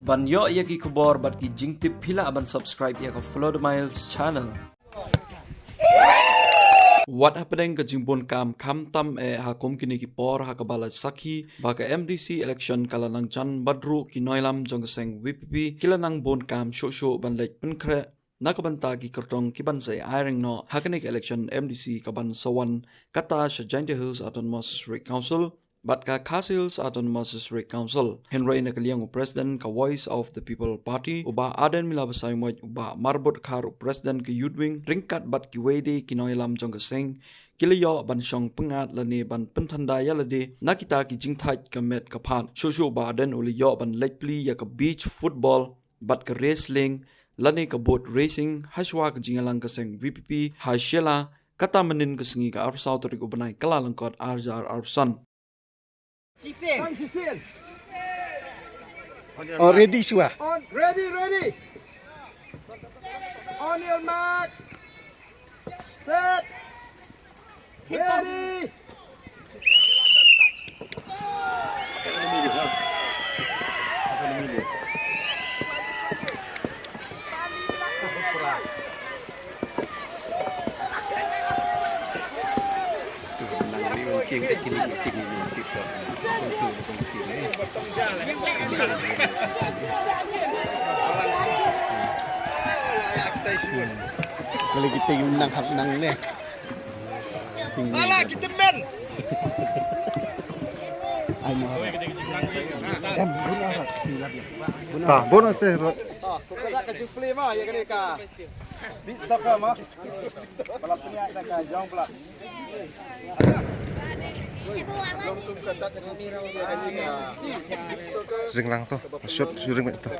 Banyo ia ki kubor bat ki jingtip pila aban subscribe ia ka follow the miles channel. What happening ka jimbon kam tam hakom kini ki por hakabala sakhi baka MDC election kala nang chan badru ki noilam jongseng VPP kila nang bon kam sho ban lek penkre nakabanta ki kertong ki ban sai airing no hakanik election MDC kaban sawan kata sha Giant Hills Autonomous District Council But ka Hills Autonomous District Council, Henry nakaliang President ka Voice of the People Party, uba Aden milabasay mo uba marbot kar President ka Yudwing, ringkat bat ki wede kinoilam jong kaseng, kilayo ban syong pengat lani ban pentandaya lade, nakita ki jingtait ka met ka pan, shushu ba Aden uliyo ban lekpli ya ka beach football, bat ka wrestling, lani ka boat racing, haswa ka jingalang kaseng VPP, hasyela, kata menin kasengi ka arsaw tarik ubanay kalalangkot Arjar Arsan. Sisil. Oh, ready semua? On, ready. On your mark. Set. Ready. Kalau kita menang hak menang ni. Alah, kita men. Bonus teh. Tukar ka jufli mah ya kali ka. Di saka mah. Balap punya ada ka jong pula. Sering lang to. Shot sering mek to.